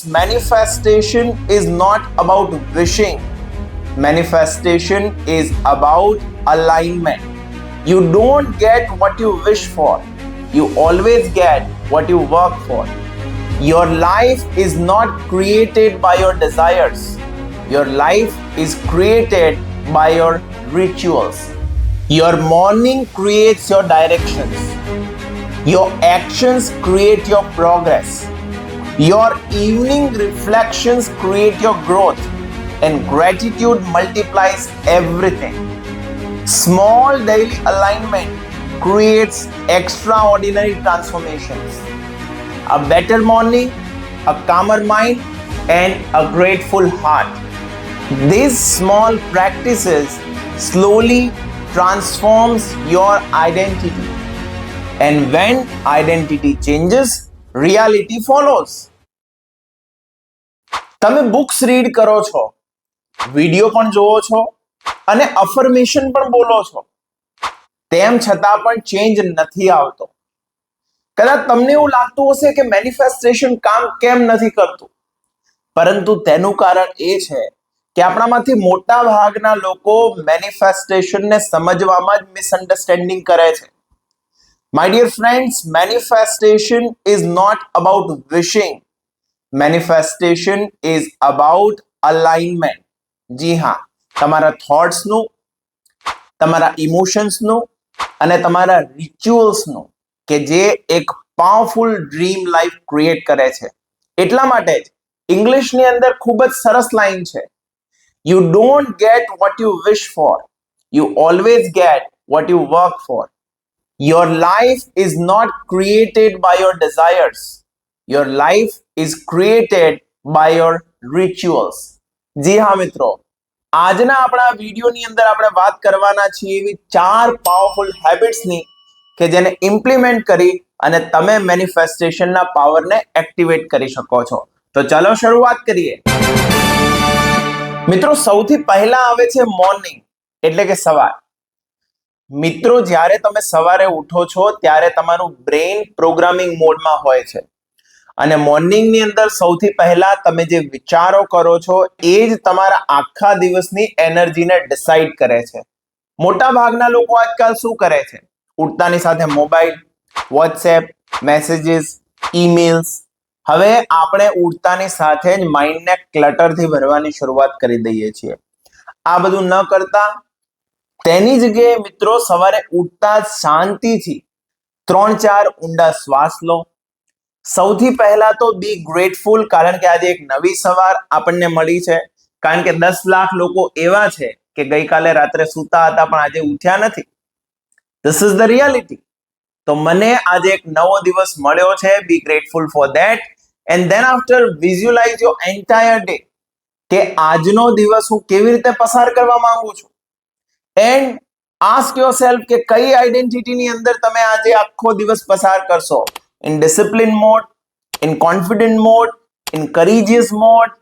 Manifestation is not about wishing. Manifestation is about alignment. You don't get what you wish for. You always get what you work for. Your life is not created by your desires. Your life is created by your rituals. Your morning creates your directions. Your actions create your progress. Your evening reflections create your growth, and gratitude multiplies everything. Small daily alignment creates extraordinary transformations. A better morning, a calmer mind, and a grateful heart. These small practices slowly transforms your identity. And when identity changes, reality follows. તમે books read કરો છો, video પણ જોવો છો અને affirmation પણ બોલો છો, તેમ છતાં પણ ચેન્જ નથી આવતો. કદાચ તમને એવું લાગતું હશે કે મેનિફેસ્ટેશન કામ કેમ નથી કરતું, પરંતુ તેનું કારણ એ છે કે આપણામાંથી મોટા ભાગના લોકો મેનિફેસ્ટેશનને સમજવામાં જ મિસઅન્ડરસ્ટેન્ડિંગ કરે છે. My dear friends, manifestation is not about wishing. Manifestation is about alignment. જી હા, તમારા થોટ્સનું, તમારા ઇમોશન્સનું અને તમારા રિચ્યુઅલ્સનું કે જે એક પાવરફુલ ડ્રીમ લાઈફ ક્રિએટ કરે છે. એટલા માટે જ ઇંગ્લિશની અંદર ખૂબ જ સરસ લાઈન છે. You don't get what you wish for. You always get what you work for. Your life is not created by your desires. Your life is created by your rituals. જી હા મિત્રો, આજના આપણા વિડીયોની અંદર આપણે વાત કરવાના છીએ એવી 4 પાવરફુલ હેબિટ્સની કે જેને ઇમ્પ્લિમેન્ટ કરી અને તમે મેનિફેસ્ટેશનના પાવરને એક્ટિવેટ કરી શકો છો. તો ચાલો શરૂઆત કરીએ. મિત્રો, સૌથી પહેલા આવે છે મોર્નિંગ, એટલે કે સવાર. મિત્રો, જ્યારે તમે સવારે ઉઠો છો ત્યારે તમારું બ્રેઇન પ્રોગ્રામિંગ મોડમાં હોય છે અને મોર્નિંગની અંદર સૌથી પહેલા તમે જે વિચારો કરો છો એ જ તમારા આખા દિવસની એનર્જીને ડિસાઈડ કરે છે. મોટા ભાગના લોકો આજકાલ શું કરે છે? ઉઠતાની સાથે મોબાઈલ, વોટ્સએપ, મેસેજીસ, ઈમેલ્સ. હવે આપણે ઉઠતાની સાથે જ માઇન્ડને ક્લટરથી ભરવાની શરૂઆત કરી દઈએ છીએ. આ બધું ન કરતા તેની જગ્યાએ મિત્રો સવારે ઉઠતા શાંતિથી 3-4 ઊંડા શ્વાસ લો. સૌથી પહેલા તો બી ગ્રેટફુલ, કારણ કે આજે એક નવી સવાર આપણને મળી છે. કારણ કે 10 લાખ લોકો એવા છે કે ગઈકાલે રાત્રે સૂતા હતા પણ આજે ઉઠ્યા નથી. This is the reality. તો મને આજે એક નવો દિવસ મળ્યો છે. Be grateful for that. And then after visualize your entire day કે આજનો દિવસ હું કેવી રીતે પસાર કરવા માંગુ છું. એન્ડ આસ્ક યોરસેલ્ફ કે કઈ આઈડેન્ટિટીની અંદર તમે આજે આખો દિવસ પસાર કરશો. In discipline mode, in confident mode, in courageous mode.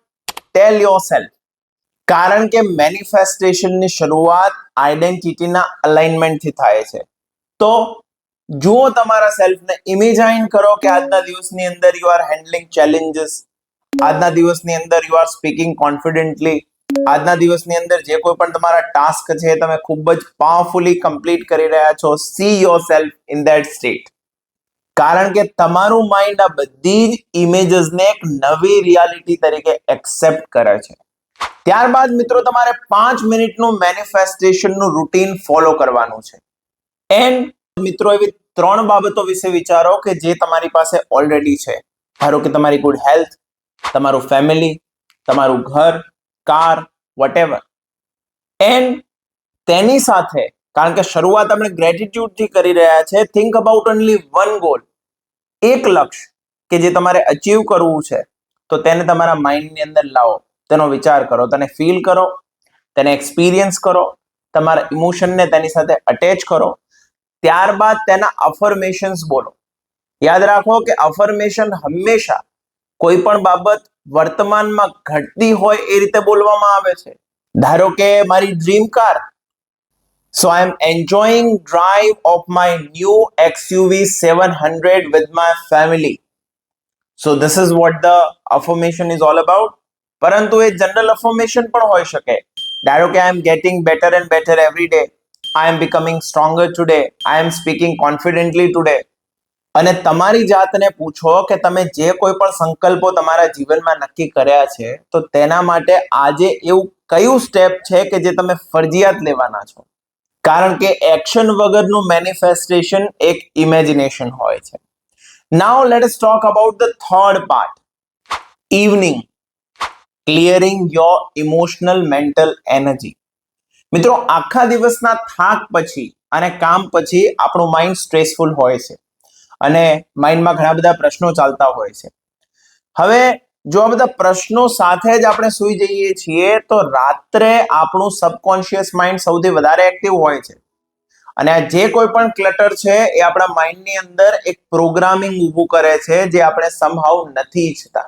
Tell yourself. કારણ કે મેનિફેસ્ટેશનની શરૂઆત આઈડેન્ટિટીના અલાઇનમેન્ટથી થાય છે. તો જુઓ તમારા સેલ્ફને, ઇમેજાઇન કરો કે આજના દિવસની અંદર યુ આર હેન્ડલિંગ ચેલેન્જીસ. આજના દિવસની અંદર યુ આર સ્પીકિંગ કોન્ફિડન્ટલી. આજના દિવસની અંદર જે કોઈ પણ તમારા ટાસ્ક છે તમે ખૂબ જ પાવરફુલી કમ્પ્લીટ કરી રહ્યા છો. C yourself in that state. કારણ કે તમારું માઇન્ડ આ બધી જ ઇમેજીસને એક નવી રિયાલિટી તરીકે એક્સેપ્ટ કરે છે. ત્યારબાદ મિત્રો તમારે 5 મિનિટનું મેનિફેસ્ટેશનનું રૂટીન ફોલો કરવાનું છે. એન્ડ મિત્રો એવી 3 બાબતો વિશે વિચારો કે જે તમારી પાસે ઓલરેડી છે. ધારો કે તમારી ગુડ હેલ્થ, તમારું ફેમિલી, તમારું ઘર, કાર, વોટેવર. એન્ડ તેની સાથે, કારણ કે શરૂઆત આપણે ગ્રેટિટ્યુડથી કરી રહ્યા છે, think about only one goal. એક લક્ષ્ય કે જે તમારે અચીવ કરવું છે, તો તેને તમારા માઇન્ડની અંદર લાવો. તેનો વિચાર કરો, તેને ફીલ કરો, તેને એક્સપિરિયન્સ કરો, તમારા ઇમોશનને તેની સાથે અટેચ કરો. ત્યારબાદ તેના અફર્મેશન્સ બોલો. યાદ રાખો કે અફર્મેશન હંમેશા કોઈ પણ બાબત વર્તમાનમાં ઘટતી હોય એ રીતે બોલવામાં આવે છે. ધારો કે મારી dream car. So I am enjoying drive of my new XUV 700 with my family. So this is what the affirmation is all about. પરંતુ એ જનરલ અફર્મેશન પણ હોઈ શકે. ધારો કે I am getting better and better every day, I am becoming stronger today, I am speaking confidently today. અને તમારી જાતને પૂછો કે તમે જે કોઈ પણ સંકલ્પો તમારા જીવનમાં નક્કી કર્યા છે તો તેના માટે આજે એવું કયું સ્ટેપ છે કે જે તમે ફરજિયાત લેવાના છો. કારણ કે એક્શન વગરનું મેનિફેસ્ટેશન એક ઇમેજિનેશન હોય છે. Now let us talk about the third part, evening, clearing your emotional mental energy. મિત્રો, આખા દિવસના થાક પછી અને કામ પછી આપણું માઇન્ડ સ્ટ્રેસફુલ હોય છે અને માઇન્ડમાં ઘણા બધા પ્રશ્નો ચાલતા હોય છે. હવે જો આ બધા પ્રશ્નો સાથે જ આપણે સૂઈ જઈએ છીએ તો રાત્રે આપણું સબકોન્શિયસ માઇન્ડ સૌથી વધારે એક્ટિવ હોય છે. અને આ જે કોઈ પણ ક્લટર છે એ આપણા માઇન્ડની અંદર એક પ્રોગ્રામિંગ ઊભું કરે છે જે આપણે સમહાઉ નથી ઈચ્છતા.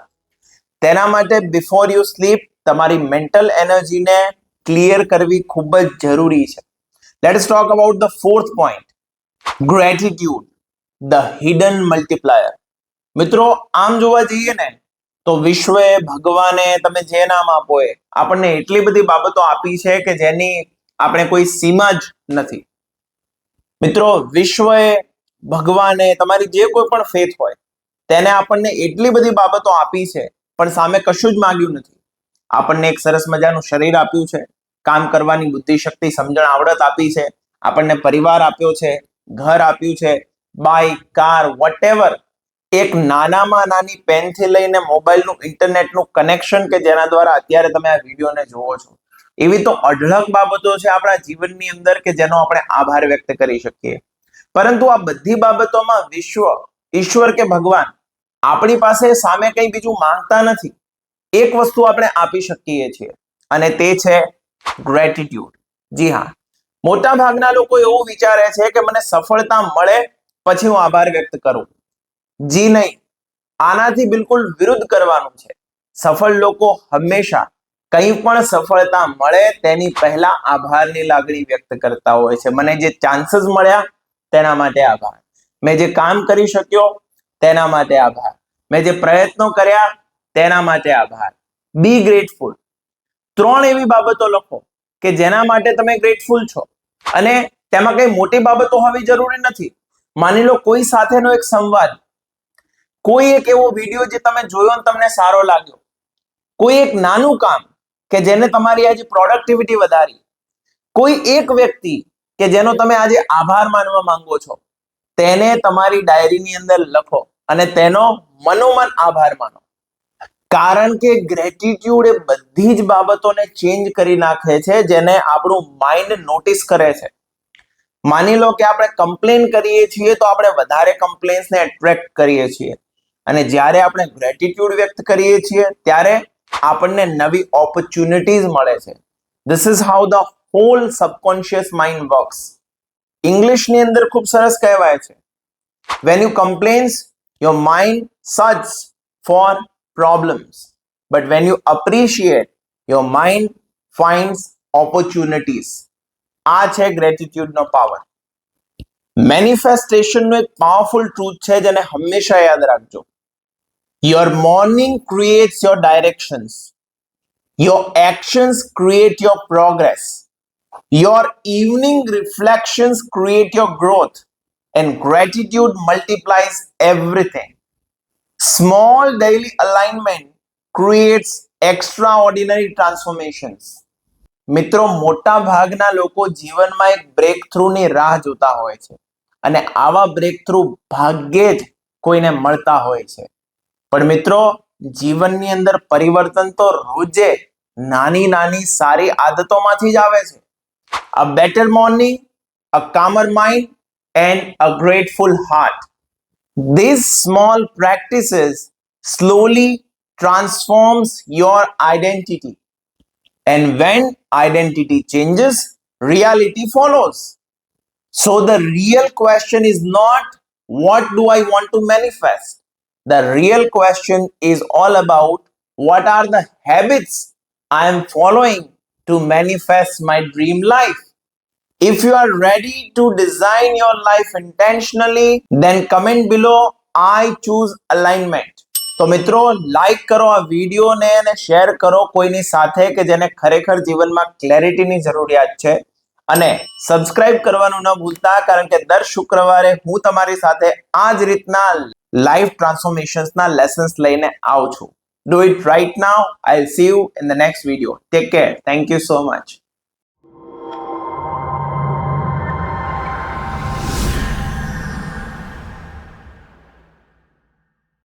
તેના માટે બિફોર યુ સ્લીપ તમારી મેન્ટલ એનર્જીને ક્લિયર કરવી ખૂબ જ જરૂરી છે. Let's talk about the fourth point, gratitude, the hidden multiplier. મિત્રો, આમ જોવા જઈએ ને તો વિશ્વએ, ભગવાને, તમે જે નામ આપો એ આપણને એટલી બધી બાબતો આપી છે કે જેની આપણે કોઈ સીમા જ નથી. મિત્રો, વિશ્વએ, ભગવાને, તમારી જે કોઈ પણ ફેથ હોય તેને આપણને એટલી બધી બાબતો આપી છે પણ સામે કશું જ માંગ્યું નથી. આપણને એક સરસ મજાનું શરીર આપ્યું છે, કામ કરવાની બુદ્ધિ, શક્તિ, સમજણ, આવડત આપી છે, આપણને પરિવાર આપ્યો છે, ઘર આપ્યું છે, બાઇક, કાર, વોટેવર. એક નાનામાં નાની પેનથી લઈને મોબાઈલનું, ઇન્ટરનેટનું કનેક્શન કે જેના દ્વારા અત્યારે તમે આ વિડીયોને જોવો છો, એવી તો અઢળક બાબતો છે આપણા જીવનની અંદર કે જેનો આપણે આભાર વ્યક્ત કરી શકીએ. પરંતુ આ બધી બાબતોમાં વિશ્વ, ઈશ્વર કે ભગવાન આપણી પાસે સામે કંઈ બીજું માંગતા નથી. એક વસ્તુ આપણે આપી શકીએ છીએ અને તે છે ગ્રેટિટ્યુડ. જી હા, મોટા ભાગના લોકો એવું વિચારે છે કે મને સફળતા મળે પછી હું આભાર વ્યક્ત કરું. જી નહીં, આનાથી બિલકુલ વિરુદ્ધ કરવાનું છે. સફળ લોકો હંમેશા કંઈ પણ સફળતા મળે તેની પહેલા આભારની લાગણી વ્યક્ત કરતા હોય છે. મને જે ચાન્સીસ મળ્યા તેના માટે આભાર, મેં જે કામ કરી શક્યો તેના માટે આભાર, મેં જે પ્રયત્નો કર્યા તેના માટે આભાર. બી ગ્રેટફુલ. 3 એવી બાબતો લખો કે જેના માટે તમે ગ્રેટફુલ છો. અને તેમાં કઈ મોટી બાબતો હોવી જરૂરી નથી. માની લો કોઈ સાથેનો એક સંવાદ, કોઈ એક એવો વિડીયો જે તમે જોયો અને તમને સારો લાગ્યો, કોઈ એક નાનું કામ કે જેને તમારી આજે પ્રોડક્ટિવિટી વધારી, કોઈ એક વ્યક્તિ કે જેનો તમે આજે આભાર માનવા માંગો છો, તેને તમારી ડાયરીની અંદર લખો અને તેનો મનોમન આભાર માનો. કારણ કે ગ્રેટિટ્યુડ એ બધી જ બાબતોને ચેન્જ કરી નાખે છે જેને આપણું માઇન્ડ નોટિસ કરે છે. માની લો કે આપણે કમ્પ્લેન કરીએ છીએ તો આપણે વધારે કમ્પ્લેન્સને એટ્રેક્ટ કરીએ છીએ અને જ્યારે આપણે ગ્રેટિટ્યુડ વ્યક્ત કરીએ છીએ ત્યારે આપણને નવી ઓપોર્ચ્યુનિટીઝ મળે છે. This is how the whole subconscious mind works. ઇંગ્લિશની અંદર ખૂબ સરસ કહેવાય છે, when you complain your mind searches for problems, but when you appreciate your mind finds opportunities. આ છે ગ્રેટિટ્યુડનો પાવર. મેનિફેસ્ટેશનનો એક પાવરફુલ ટ્રુથ છે જેને હંમેશા યાદ રાખજો. Your morning creates your directions, your actions create your progress, your evening reflections create your growth, and gratitude multiplies everything. Small daily alignment creates extraordinary transformations. મિત્રો, મોટા ભાગના લોકો જીવનમાં એક બ્રેક થ્રુની રાહ જોતા હોય છે અને આવા બ્રેક થ્રુ ભાગ્યે જ કોઈને મળતા હોય છે. પણ મિત્રો, જીવનની અંદર પરિવર્તન તો રોજે નાની નાની સારી આદતોમાંથી જ આવે છે. A better morning, a calmer mind, and a grateful heart. These small practices slowly transforms your identity. And when identity changes, reality follows. So the real question is not what do I want to manifest? The real question is all about what are the habits I am following to manifest my dream life. If you are ready to design your life intentionally, then comment below I choose alignment. તો મિત્રો like કરો આ વિડીયોને અને share કરો કોઈની સાથે કે જેને ખરેખર જીવનમાં ક્લેરિટીની જરૂરિયાત છે, અને સબસ્ક્રાઇબ કરવાનું ન ભૂલતા, કારણ કે દર શુક્રવારે હું તમારી સાથે આ જ રીતના લાઈફ ટ્રાન્સફોર્મેશન્સના લેસન્સ લઈને આવું છું. Do it right now. I'll see you in the next video. Take care. Thank you so much.